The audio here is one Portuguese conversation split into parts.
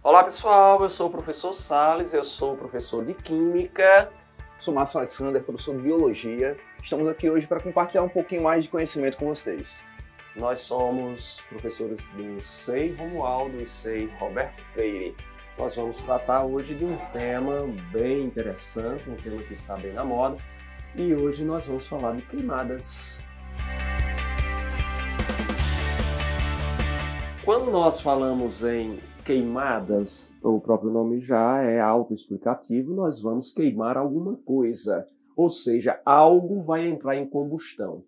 Olá pessoal, eu sou o professor Salles, eu sou professor de Química. Sou Márcio Alexander, professor de Biologia. Estamos aqui hoje para compartilhar um pouquinho mais de conhecimento com vocês. Nós somos professores do SEI Romualdo e SEI Roberto Freire. Nós vamos tratar hoje de um tema bem interessante, um tema que está bem na moda. E hoje nós vamos falar de queimadas. Quando nós falamos em queimadas, o próprio nome já é autoexplicativo, nós vamos queimar alguma coisa, ou seja, algo vai entrar em combustão.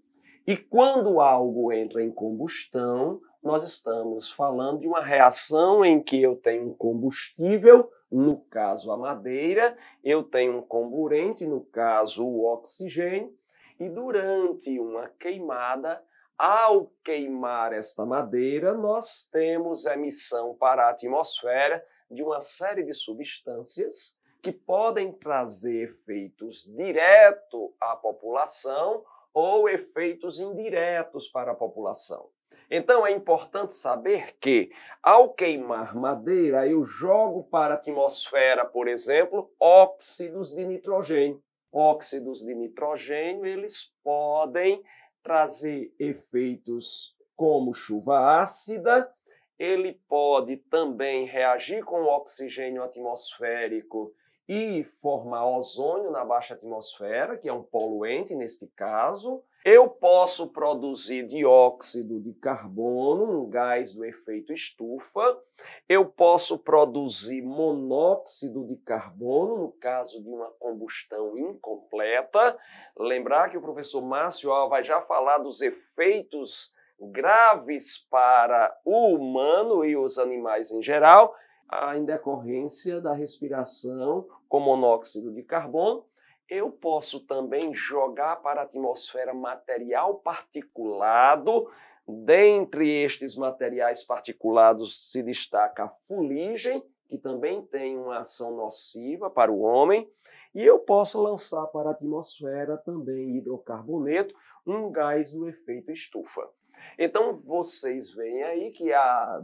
E quando algo entra em combustão, nós estamos falando de uma reação em que eu tenho um combustível, no caso a madeira, eu tenho um comburente, no caso o oxigênio, e durante uma queimada, ao queimar esta madeira, nós temos emissão para a atmosfera de uma série de substâncias que podem trazer efeitos diretos à população ou efeitos indiretos para a população. Então é importante saber que, ao queimar madeira, eu jogo para a atmosfera, por exemplo, óxidos de nitrogênio. Óxidos de nitrogênio, eles podem trazer efeitos como chuva ácida, ele pode também reagir com o oxigênio atmosférico e formar ozônio na baixa atmosfera, que é um poluente neste caso. Eu posso produzir dióxido de carbono, um gás do efeito estufa. Eu posso produzir monóxido de carbono, no caso de uma combustão incompleta. Lembrar que o professor Márcio vai já falar dos efeitos graves para o humano e os animais em geral, em decorrência da respiração com monóxido de carbono. Eu posso também jogar para a atmosfera material particulado. Dentre estes materiais particulados se destaca a fuligem, que também tem uma ação nociva para o homem. E eu posso lançar para a atmosfera também hidrocarboneto, um gás do efeito estufa. Então vocês veem aí que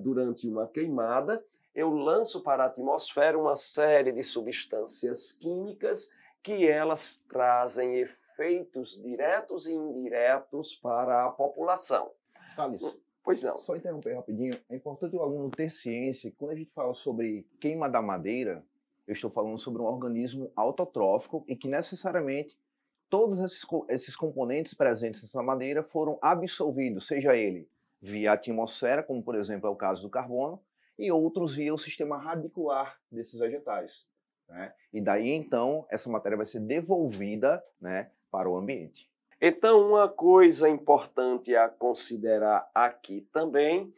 durante uma queimada eu lanço para a atmosfera uma série de substâncias químicas que elas trazem efeitos diretos e indiretos para a população. Salles, pois não. Só interromper rapidinho. É importante o aluno ter ciência que quando a gente fala sobre queima da madeira, eu estou falando sobre um organismo autotrófico e que necessariamente todos esses componentes presentes nessa madeira foram absorvidos, seja ele via atmosfera, como por exemplo é o caso do carbono, e outros via o sistema radicular desses vegetais. Né? E daí, então, essa matéria vai ser devolvida, né, para o ambiente. Então, uma coisa importante a considerar aqui também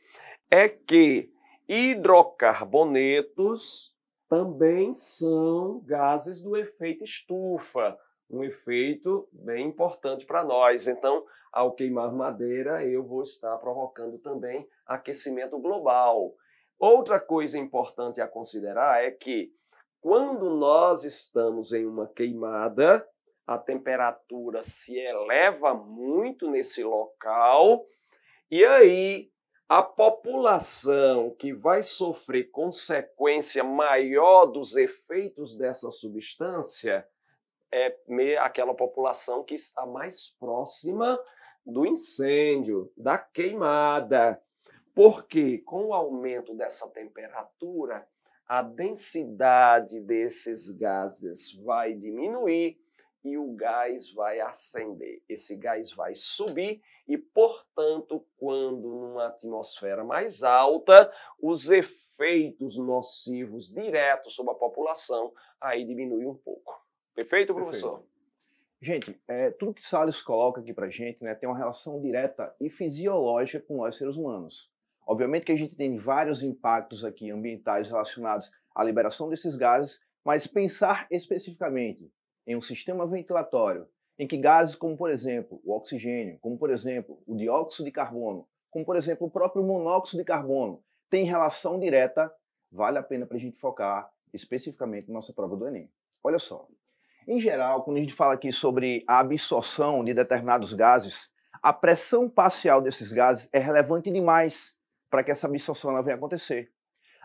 é que hidrocarbonetos também são gases do efeito estufa, um efeito bem importante para nós. Então, ao queimar madeira, eu vou estar provocando também aquecimento global. Outra coisa importante a considerar é que, quando nós estamos em uma queimada, a temperatura se eleva muito nesse local e aí a população que vai sofrer consequência maior dos efeitos dessa substância é aquela população que está mais próxima do incêndio, da queimada. Porque com o aumento dessa temperatura, a densidade desses gases vai diminuir e o gás vai acender. Esse gás vai subir e, portanto, quando numa atmosfera mais alta, os efeitos nocivos diretos sobre a população aí diminuem um pouco. Perfeito, professor? Gente, tudo que Salles coloca aqui pra gente, né, tem uma relação direta e fisiológica com nós seres humanos. Obviamente que a gente tem vários impactos aqui ambientais relacionados à liberação desses gases, mas pensar especificamente em um sistema ventilatório em que gases como, por exemplo, o oxigênio, como, por exemplo, o dióxido de carbono, como, por exemplo, o próprio monóxido de carbono, têm relação direta, vale a pena para a gente focar especificamente na nossa prova do Enem. Olha só, em geral, quando a gente fala aqui sobre a absorção de determinados gases, a pressão parcial desses gases é relevante demais para que essa absorção ela venha acontecer.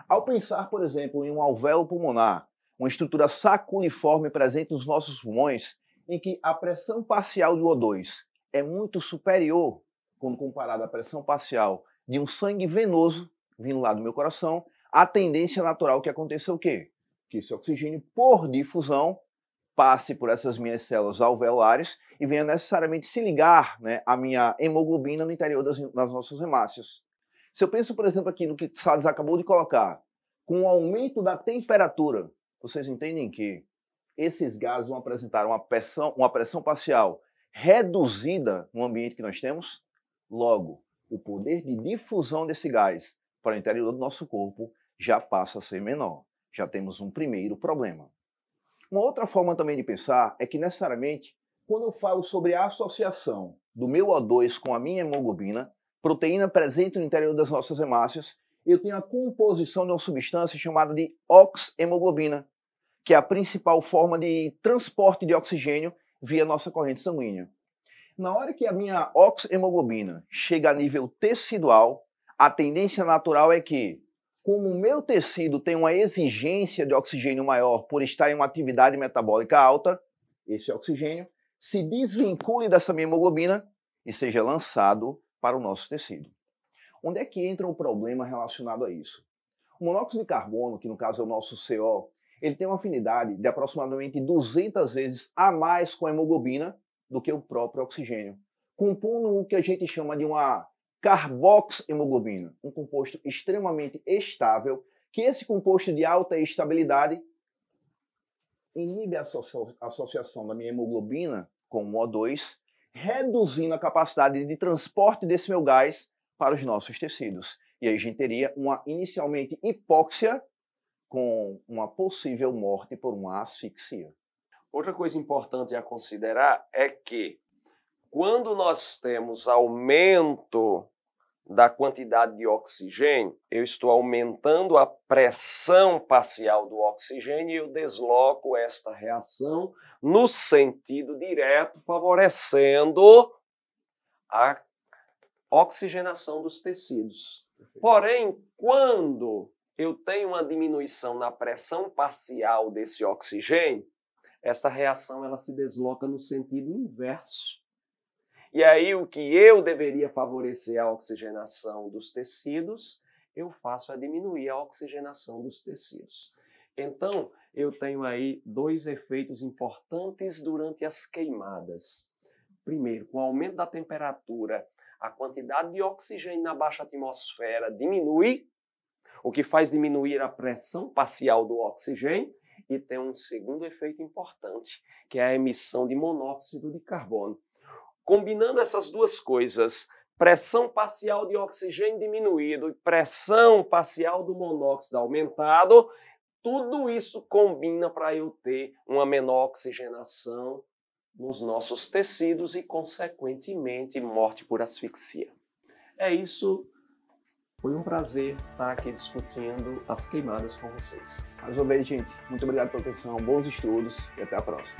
Ao pensar, por exemplo, em um alvéolo pulmonar, uma estrutura saculiforme presente nos nossos pulmões, em que a pressão parcial do O2 é muito superior quando comparada à pressão parcial de um sangue venoso vindo lá do meu coração, a tendência natural que aconteça é o quê? Que esse oxigênio, por difusão, passe por essas minhas células alveolares e venha necessariamente se ligar, né, à minha hemoglobina no interior das nossas hemácias. Se eu penso, por exemplo, aqui no que Salles acabou de colocar, com o aumento da temperatura, vocês entendem que esses gases vão apresentar uma pressão parcial reduzida no ambiente que nós temos? Logo, o poder de difusão desse gás para o interior do nosso corpo já passa a ser menor. Já temos um primeiro problema. Uma outra forma também de pensar é que, necessariamente, quando eu falo sobre a associação do meu O2 com a minha hemoglobina, proteína presente no interior das nossas hemácias, eu tenho a composição de uma substância chamada de oxhemoglobina, que é a principal forma de transporte de oxigênio via nossa corrente sanguínea. Na hora que a minha oxhemoglobina chega a nível tecidual, a tendência natural é que, como o meu tecido tem uma exigência de oxigênio maior por estar em uma atividade metabólica alta, esse oxigênio se desvincule dessa minha hemoglobina e seja lançado para o nosso tecido. Onde é que entra o problema relacionado a isso? O monóxido de carbono, que no caso é o nosso CO, ele tem uma afinidade de aproximadamente 200 vezes a mais com a hemoglobina do que o próprio oxigênio, compondo o que a gente chama de uma carboxhemoglobina, um composto extremamente estável, que esse composto de alta estabilidade inibe a associação da minha hemoglobina com o O2, reduzindo a capacidade de transporte desse meu gás para os nossos tecidos. E aí a gente teria uma, inicialmente, hipóxia com uma possível morte por uma asfixia. Outra coisa importante a considerar é que quando nós temos aumento da quantidade de oxigênio, eu estou aumentando a pressão parcial do oxigênio e eu desloco esta reação no sentido direto, favorecendo a oxigenação dos tecidos. Porém, quando eu tenho uma diminuição na pressão parcial desse oxigênio, essa reação ela se desloca no sentido inverso. E aí o que eu deveria favorecer a oxigenação dos tecidos, eu faço é diminuir a oxigenação dos tecidos. Então, eu tenho aí dois efeitos importantes durante as queimadas. Primeiro, com o aumento da temperatura, a quantidade de oxigênio na baixa atmosfera diminui, o que faz diminuir a pressão parcial do oxigênio, e tem um segundo efeito importante, que é a emissão de monóxido de carbono. Combinando essas duas coisas, pressão parcial de oxigênio diminuído e pressão parcial do monóxido aumentado, tudo isso combina para eu ter uma menor oxigenação nos nossos tecidos e, consequentemente, morte por asfixia. É isso. Foi um prazer estar aqui discutindo as queimadas com vocês. Mais uma vez, gente, muito obrigado pela atenção, bons estudos e até a próxima.